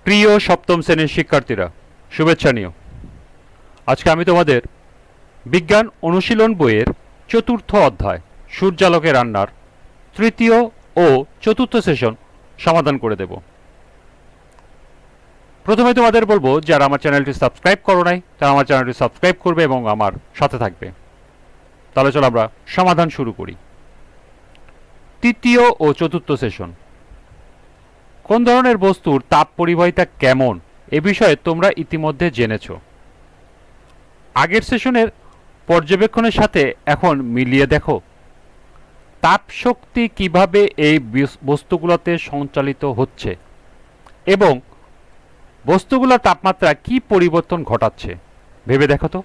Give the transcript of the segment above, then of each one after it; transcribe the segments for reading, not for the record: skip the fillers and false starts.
প্রিয় সপ্তম শ্রেণীর শিক্ষার্থীরা, শুভেচ্ছা নিও। আজকে আমি তোমাদের বিজ্ঞান অনুশীলন বইয়ের চতুর্থ অধ্যায় সূর্যালোকে রান্নার তৃতীয় ও চতুর্থ সেশন সমাধান করে দেব। প্রথমে তোমাদের বলবো, যারা আমার চ্যানেলটি সাবস্ক্রাইব করো নাই তারা আমার চ্যানেলটি সাবস্ক্রাইব করবে এবং আমার সাথে থাকবে। তাহলে চলো আমরা সমাধান শুরু করি। তৃতীয় ও চতুর্থ সেশন। কোন ধরনের বস্তুর তাপ পরিবাহিতা কেমন এ বিষয়ে তোমরা ইতিমধ্যে জেনেছ। আগের সেশনের পর্যবেক্ষণের সাথে এখন মিলিয়ে দেখো তাপ শক্তি কিভাবে এই বস্তুগুলোতে সঞ্চালিত হচ্ছে এবং বস্তুগুলোর তাপমাত্রা কি পরিবর্তন ঘটাচ্ছে ভেবে দেখো তো।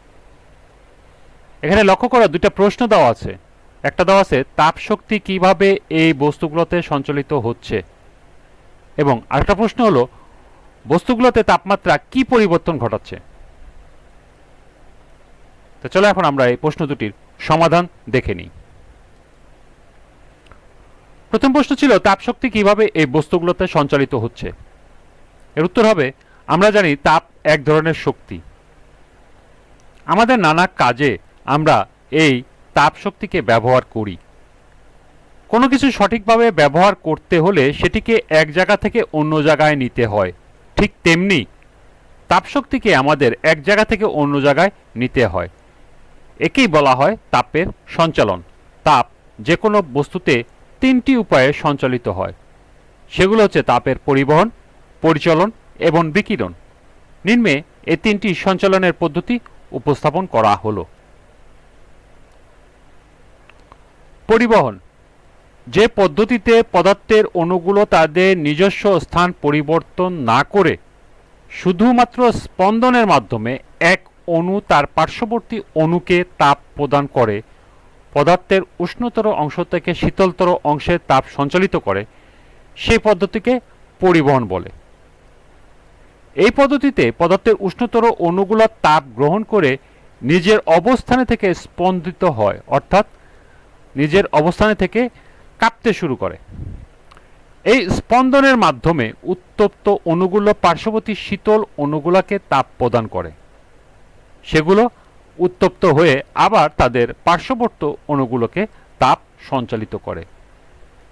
এখানে লক্ষ্য করো, দুইটা প্রশ্ন দেওয়া আছে। একটা দেওয়া আছে তাপ শক্তি কিভাবে এই বস্তুগুলোতে সঞ্চালিত হচ্ছে, এবং আরেকটা প্রশ্ন হলো বস্তুগুলোতে তাপমাত্রা কি পরিবর্তন ঘটাচ্ছে। তো চলো এখন আমরা এই প্রশ্ন দুটির সমাধান দেখে নিই। প্রথম প্রশ্ন ছিল তাপ শক্তি কিভাবে এই বস্তুগুলোতে সঞ্চালিত হচ্ছে। এর উত্তর হবে, আমরা জানি তাপ এক ধরনের শক্তি। আমাদের নানা কাজে আমরা এই তাপ শক্তিকে ব্যবহার করি। কোনো কিছু সঠিকভাবে ব্যবহার করতে হলে সেটিকে এক জায়গা থেকে অন্য জায়গায় নিতে হয়। ঠিক তেমনি তাপশক্তিকে আমাদের এক জায়গা থেকে অন্য জায়গায় নিতে হয়। একেই বলা হয় তাপের সঞ্চালন। তাপ যে কোনো বস্তুতে তিনটি উপায়ে সঞ্চালিত হয়। সেগুলো হচ্ছে তাপের পরিবহন, পরিচলন এবং বিকিরণ। নিম্নে এই তিনটি সঞ্চালনের পদ্ধতি উপস্থাপন করা হলো। পরিবহন, যে পদ্ধতিতে পদার্থের অণুগুলো তাদের নিজস্ব স্থান পরিবর্তন না করে শুধুমাত্র স্পন্দনের মাধ্যমে এক অণু তার পার্শ্ববর্তী অণুকে তাপ প্রদান করে পদার্থের উষ্ণতর অংশ থেকে শীতলতর অংশে তাপ সঞ্চালিত করে, সেই পদ্ধতিকে পরিবহন বলে। এই পদ্ধতিতে পদার্থের উষ্ণতর অণুগুলো তাপ গ্রহণ করে নিজের অবস্থানে থেকে স্পন্দিত হয়, অর্থাৎ নিজের অবস্থানে থেকে কাঁপতে শুরু করে। এই স্পন্দনের মাধ্যমে উত্তপ্ত অণুগুলো পার্শ্ববর্তী শীতল অণুগুলোকে তাপ প্রদান করে। সেগুলো উত্তপ্ত হয়ে আবার তাদের পার্শ্ববর্তী অণুগুলোকে তাপ সঞ্চালিত করে।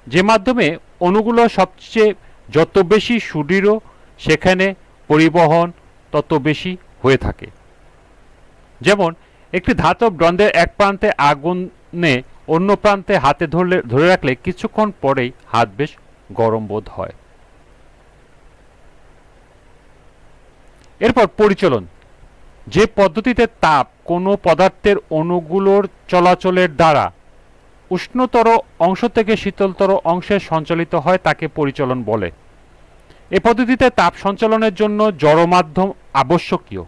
যে মাধ্যমে অণুগুলো সবচেয়ে যত বেশি সুদৃঢ়, সেখানে পরিবহন তত বেশি হয়ে থাকে। যেমন একটি ধাতব দণ্ডের এক প্রান্তে আগুনে অন্য প্রান্তে হাতে ধরে রাখলে কিছুক্ষণ পরেই হাত বেশ গরম বোধ হয়। এরপর পরিচলন, যে পদ্ধতিতে তাপ কোনো পদার্থের অণুগুলোর চলাচলের দ্বারা উষ্ণতর অংশ থেকে শীতলতর অংশে সঞ্চালিত হয় তাকে পরিচলন বলে। এ পদ্ধতিতে তাপ সঞ্চালনের জন্য জড় মাধ্যম আবশ্যকীয়।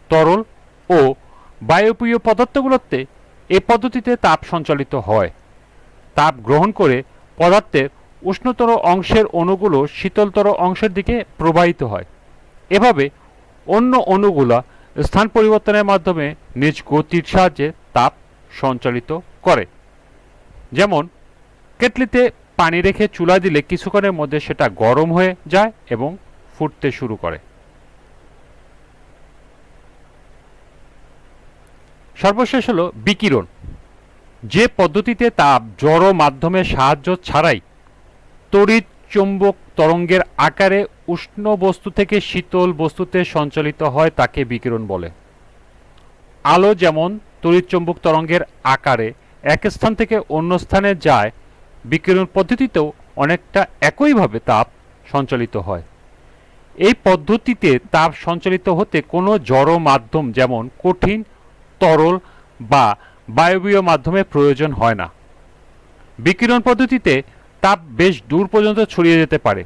তরল ও বায়বীয় পদার্থগুলোতে এ পদ্ধতিতে তাপ সঞ্চালিত হয়। তাপ গ্রহণ করে পদার্থের উষ্ণতর অংশের অণুগুলো শীতলতর অংশের দিকে প্রবাহিত হয়। এভাবে অন্য অণুগুলো স্থান পরিবর্তনের মাধ্যমে নিজ গতির সাহায্যে তাপ সঞ্চালিত করে। যেমন কেটলিতে পানি রেখে চুলা দিলে কিছুক্ষণের মধ্যে সেটা গরম হয়ে যায় এবং ফুটতে শুরু করে। সর্বশেষ হলো বিকিরণ, যে পদ্ধতিতে তাপ জড় মাধ্যমের সাহায্য ছাড়াই তড়িৎ চৌম্বক তরঙ্গের আকারে উষ্ণ বস্তু থেকে শীতল বস্তুতে সঞ্চালিত হয় তাকে বিকিরণ বলে। আলো যেমন তড়িৎ চৌম্বক তরঙ্গের আকারে এক স্থান থেকে অন্য স্থানে যায়, বিকিরণ পদ্ধতিতেও অনেকটা একইভাবে তাপ সঞ্চালিত হয়। এই পদ্ধতিতে তাপ সঞ্চালিত হতে কোনো জড় মাধ্যম যেমন কঠিন, তরল বা বায়বীয় মাধ্যমের প্রয়োজন হয় না। বিকিরণ পদ্ধতিতে তাপ বেশ দূর পর্যন্ত ছড়িয়ে যেতে পারে,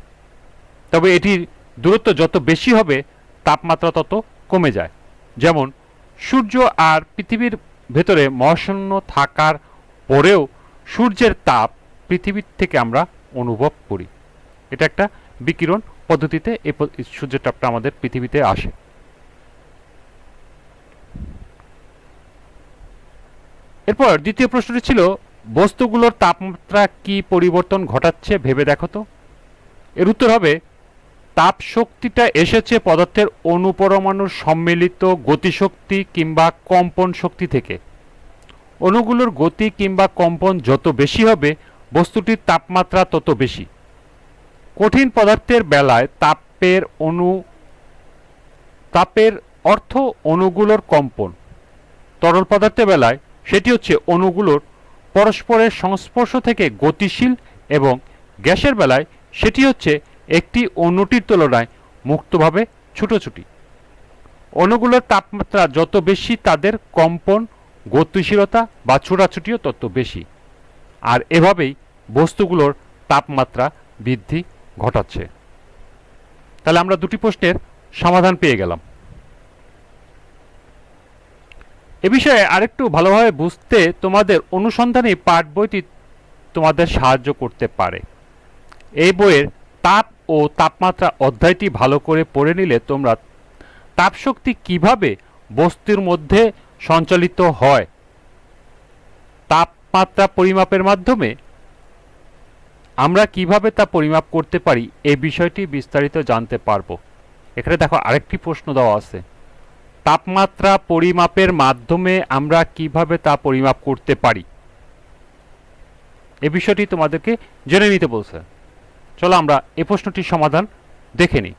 তবে এটির দূরত্ব যত বেশি হবে তাপমাত্রা তত কমে যায়। যেমন সূর্য আর পৃথিবীর ভেতরে মহাশূন্য থাকার পরেও সূর্যের তাপ পৃথিবীর থেকে আমরা অনুভব করি। এটা একটা বিকিরণ পদ্ধতিতে এই সূর্যের তাপটা আমাদের পৃথিবীতে আসে। এরপর দ্বিতীয় প্রশ্নটি ছিল বস্তুগুলোর তাপমাত্রা কি পরিবর্তন ঘটাচ্ছে ভেবে দেখো তো। এর উত্তর হবে তাপ শক্তিটা এসেছে পদার্থের অণুপরমাণুর সম্মিলিত গতিশক্তি কিংবা কম্পন শক্তি থেকে। অণুগুলোর গতি কিংবা কম্পন যত বেশি হবে বস্তুটির তাপমাত্রা তত বেশি। কঠিন পদার্থের বেলায় তাপের অর্থ অণুগুলোর কম্পন। তরল পদার্থের বেলায় সেটি হচ্ছে অণুগুলোর পরস্পরের সংস্পর্শ থেকে গতিশীল, এবং গ্যাসের বেলায় সেটি হচ্ছে একটি অণুটির তুলনায় মুক্তভাবে ছুটোছুটি। অণুগুলোর তাপমাত্রা যত বেশি তাদের কম্পন, গতিশীলতা বা ছোটাছুটিও তত বেশি। আর এভাবেই বস্তুগুলোর তাপমাত্রা বৃদ্ধি ঘটাচ্ছে। তাহলে আমরা দুটি প্রশ্নের সমাধান পেয়ে গেলাম। এ বিষয়ে আরেকটু ভালোভাবে বুঝতে তোমাদের অনুসন্ধানী পাঠ বইটি তোমাদের সাহায্য করতে পারে। এই বইয়ের তাপ ও তাপমাত্রা অধ্যায়টি ভালো করে পড়ে নিলে তোমরা তাপশক্তি কিভাবে বস্তুর মধ্যে সঞ্চালিত হয়, তাপমাত্রা পরিমাপের মাধ্যমে আমরা কিভাবে তা পরিমাপ করতে পারি এই বিষয়টি বিস্তারিত জানতে পারবো। এখানে দেখো আরেকটি প্রশ্ন দেওয়া আছে, তাপমাত্রা পরিমাপের মাধ্যমে আমরা কিভাবে তা পরিমাপ করতে পারি, এই বিষয়টি তোমাদেরকে জেনে নিতে বলছে। চলো আমরা এই প্রশ্নটির সমাধান দেখে নিই।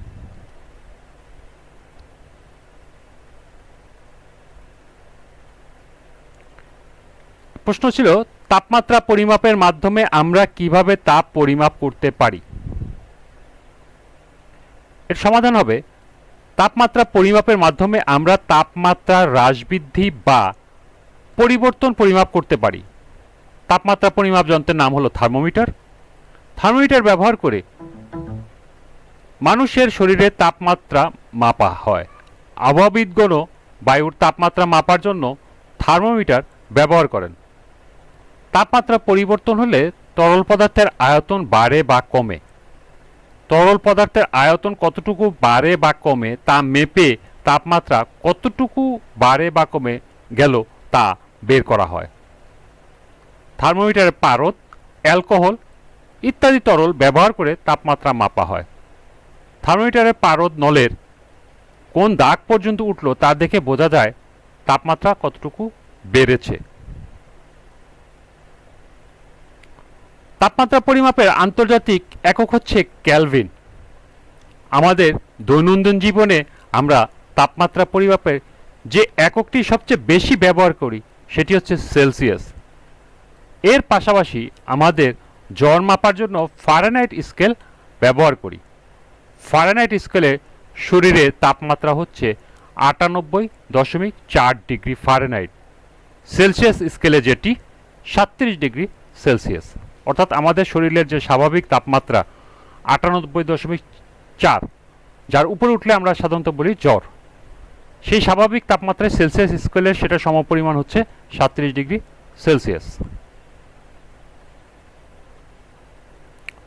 প্রশ্ন ছিল, তাপমাত্রা পরিমাপের মাধ্যমে আমরা কিভাবে তাপ পরিমাপ করতে পারি। এর সমাধান হবে, তাপমাত্রা পরিমাপের মাধ্যমে আমরা তাপমাত্রা হ্রাস বৃদ্ধি বা পরিবর্তন পরিমাপ করতে পারি। তাপমাত্রা পরিমাপ যন্ত্রের নাম হলো থার্মোমিটার। থার্মোমিটার ব্যবহার করে মানুষের শরীরে তাপমাত্রা মাপা হয়। আবহাওয়াবিদগণও বায়ুর তাপমাত্রা মাপার জন্য থার্মোমিটার ব্যবহার করেন। তাপমাত্রা পরিবর্তন হলে তরল পদার্থের আয়তন বাড়ে বা কমে। তরল পদার্থের আয়তন কতটুকু বাড়ে বা কমে তা মেপে তাপমাত্রা কতটুকু বাড়ে বা কমে গেল তা বের করা হয়। থার্মোমিটারের পারদ, অ্যালকোহল ইত্যাদি তরল ব্যবহার করে তাপমাত্রা মাপা হয়। থার্মোমিটারের পারদ নলের কোন দাগ পর্যন্ত উঠল তা দেখে বোঝা যায় তাপমাত্রা কতটুকু বেড়েছে। তাপমাত্রা পরিমাপের আন্তর্জাতিক একক হচ্ছে কেলভিন। আমাদের দৈনন্দিন জীবনে আমরা তাপমাত্রা পরিমাপের যে এককটি সবচেয়ে বেশি ব্যবহার করি সেটি হচ্ছে সেলসিয়াস। এর পাশাপাশি আমাদের জ্বর মাপার জন্য ফারেনহাইট স্কেল ব্যবহার করি। ফারেনহাইট স্কেলে শরীরের তাপমাত্রা হচ্ছে 98.4 ডিগ্রি ফারেনহাইট, সেলসিয়াস স্কেলে যেটি 37 ডিগ্রি সেলসিয়াস। অর্থাৎ আমাদের শরীরের যে স্বাভাবিক তাপমাত্রা 98.4, যার উপরে উঠলে আমরা সাধারণত বলি জ্বর, সেই স্বাভাবিক তাপমাত্রায় সেলসিয়াস স্কেলের সেটা সমপরিমাণ হচ্ছে 37 ডিগ্রি সেলসিয়াস।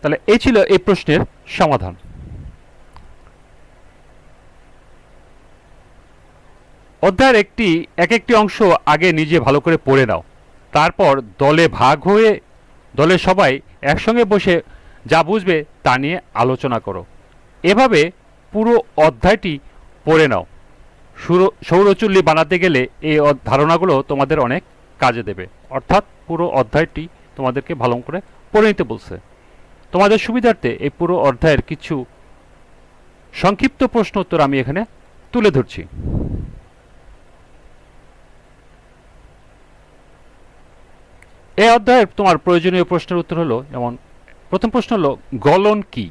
তাহলে এই ছিল এই প্রশ্নের সমাধান। অধ্যায়ের এক একটি অংশ আগে নিজে ভালো করে পড়ে নাও, তারপর দলে ভাগ হয়ে দলের সবাই একসঙ্গে বসে যা বুঝবে তা নিয়ে আলোচনা করো। এভাবে পুরো অধ্যায়টি পড়ে নাও। সৌরচুল্লি বানাতে গেলে এই ধারণাগুলো তোমাদের অনেক কাজে দেবে। অর্থাৎ পুরো অধ্যায়টি তোমাদেরকে ভালো করে পড়ে নিতে বলছে। তোমাদের সুবিধার্থে এই পুরো অধ্যায়ের কিছু সংক্ষিপ্ত প্রশ্ন উত্তর আমি এখানে তুলে ধরছি। এই অধ্যায়ের তোমার প্রয়োজনীয় প্রশ্নের উত্তর হলো, যেমন প্রথম প্রশ্ন হলো, গলন কি?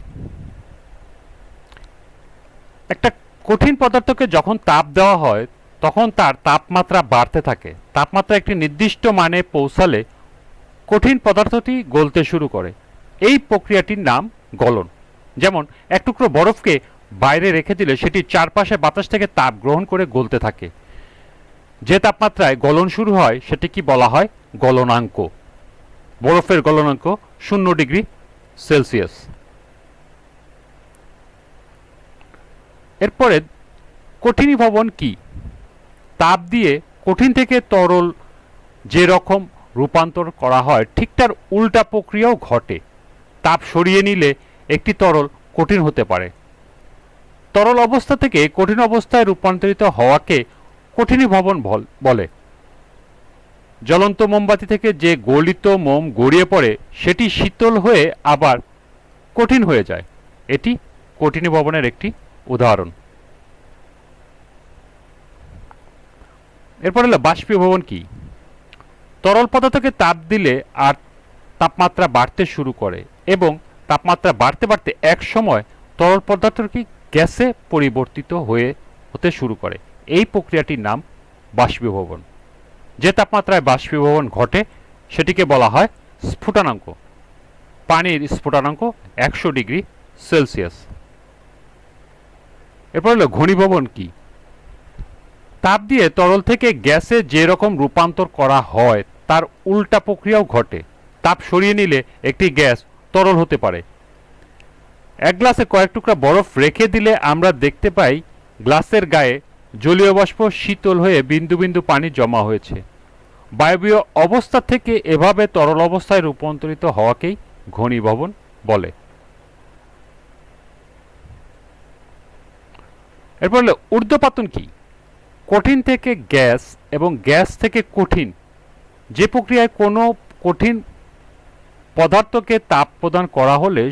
একটা কঠিন পদার্থকে যখন তাপ দেওয়া হয় তখন তার তাপমাত্রা বাড়তে থাকে। তাপমাত্রা একটি নির্দিষ্ট মানে পৌঁছালে কঠিন পদার্থটি গলতে শুরু করে। এই প্রক্রিয়াটির নাম গলন। যেমন এক টুকরো বরফকে বাইরে রেখে দিলে সেটি চারপাশে বাতাস থেকে তাপ গ্রহণ করে গলতে থাকে। যে তাপমাত্রায় গলন শুরু হয় সেটি কি বলা হয়? গলনাঙ্ক। বরফের গলনাঙ্ক 0 ডিগ্রি সেলসিয়াস। এরপরে কঠিনীভবন কি? তাপ দিয়ে কঠিন থেকে তরল যে রকম রূপান্তর করা হয় ঠিক তার উল্টা প্রক্রিয়াও ঘটে। তাপ সরিয়ে নিলে একটি তরল কঠিন হতে পারে। তরল অবস্থা থেকে কঠিন অবস্থায় রূপান্তরিত হওয়াকে কঠিনীভবন বলে। জ্বলন্ত মোমবাতি থেকে যে গলিত মোম গড়িয়ে পড়ে সেটি শীতল হয়ে আবার কঠিন হয়ে যায়, এটি কঠিনীভবনের একটি উদাহরণ। এরপর হলো বাষ্পীভবন কি? তরল পদার্থকে তাপ দিলে আর তাপমাত্রা বাড়তে শুরু করে এবং তাপমাত্রা বাড়তে বাড়তে এক সময় তরল পদার্থটি গ্যাসে পরিবর্তিত হতে শুরু করে। এই প্রক্রিয়াটির নাম বাষ্পীভবন। যে তাপমাত্রায় বাষ্পীভবন ঘটে সেটিকে বলা হয় স্ফুটনাঙ্ক। পানির স্ফুটনাঙ্ক 100 ডিগ্রি সেলসিয়াস। এরপর হলো ঘনীভবন কি? তাপ দিয়ে তরল থেকে গ্যাসে যে রকম রূপান্তর করা হয় তার উল্টা প্রক্রিয়াও ঘটে। তাপ সরিয়ে নিলে একটি গ্যাস তরল হতে পারে। এক গ্লাসে কয়েক টুকরা বরফ রেখে দিলে আমরা দেখতে পাই গ্লাসের গায়ে জলীয় বাষ্প শীতল হয়ে বিন্দু বিন্দু পানি জমা হয়েছে। বায়বীয় অবস্থা থেকে এভাবে তরল অবস্থায় রূপান্তরিত হওয়াকেই ঘনীভবন বলে। এরপর হলো ঊর্ধ্বপাতন কি? কঠিন থেকে গ্যাস এবং গ্যাস থেকে কঠিন, যে প্রক্রিয়ায় কোনো কঠিন পদার্থকে তাপ প্রদান করা হলে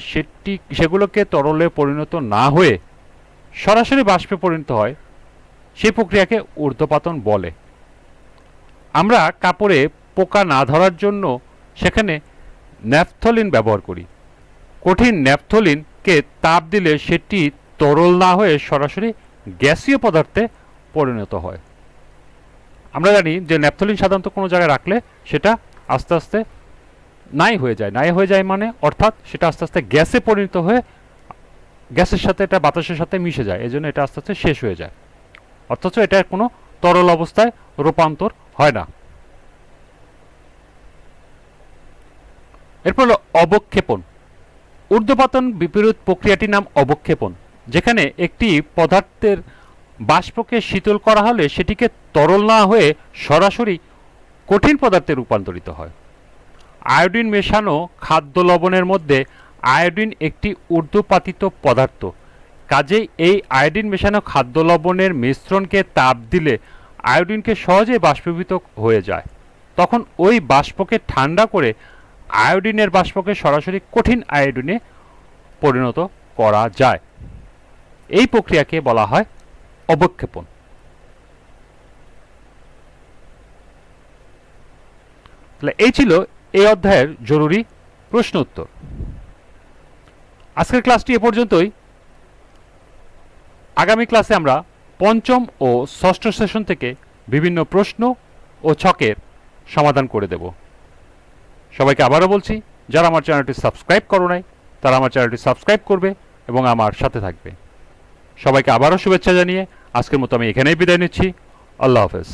সেগুলোকে তরলে পরিণত না হয়ে সরাসরি বাষ্পে পরিণত হয়, সেই প্রক্রিয়াকে ঊর্ধ্বপাতন বলে। আমরা কাপড়ে পোকা না ধরার জন্য সেখানে ন্যাপথলিন ব্যবহার করি। কঠিন ন্যাপথলিনকে তাপ দিলে সেটি তরল না হয়ে সরাসরি গ্যাসীয় পদার্থে পরিণত হয়। আমরা জানি যে ন্যাপথলিন সাধারণত কোনো জায়গায় রাখলে সেটা আস্তে আস্তে নাই হয়ে যায় মানে অর্থাৎ সেটা আস্তে আস্তে গ্যাসে পরিণত হয়ে গ্যাসের সাথে এটা বাতাসের সাথে মিশে যায়, এজন্য এটা আস্তে আস্তে শেষ হয়ে যায়, অথচ এটা কোনো তরল অবস্থায় রূপান্তর হয় না। এরপর হলো অবক্ষেপণ। ঊর্ধ্বপাতন বিপরীত প্রক্রিয়াটির নাম অবক্ষেপণ, যেখানে একটি পদার্থের বাষ্পকে শীতল করা হলে সেটিকে তরল না হয়ে সরাসরি কঠিন পদার্থে রূপান্তরিত হয়। আয়োডিন মেশানো খাদ্য লবণের মধ্যে আয়োডিন একটি ঊর্ধ্বপাতিত পদার্থ, কাজেই এই আয়োডিন মেশানো খাদ্য লবণের মিশ্রণকে তাপ দিলে আয়োডিনকে সহজেই বাষ্পীভূত হয়ে যায়। তখন ওই বাষ্পকে ঠান্ডা করে আয়োডিনের বাষ্পকে সরাসরি কঠিন আয়োডিনে পরিণত করা যায়। এই প্রক্রিয়াকে বলা হয় অবক্ষেপণ। তাহলে এই ছিল এই অধ্যায়ের জরুরি প্রশ্ন উত্তর। আজকের ক্লাসটি এ পর্যন্তই। আগামী ক্লাসে আমরা পঞ্চম ও ষষ্ঠ সেশন থেকে বিভিন্ন প্রশ্ন ও ছকের সমাধান করে দেব। সবাইকে আবারও বলছি, যারা আমার চ্যানেলটি সাবস্ক্রাইব করো নাই তারা আমার চ্যানেলটি সাবস্ক্রাইব করবে এবং আমার সাথে থাকবে। সবাইকে আবারও শুভেচ্ছা জানিয়ে আজকের মতো আমি এখানেই বিদায় নিচ্ছি। আল্লাহ হাফেজ।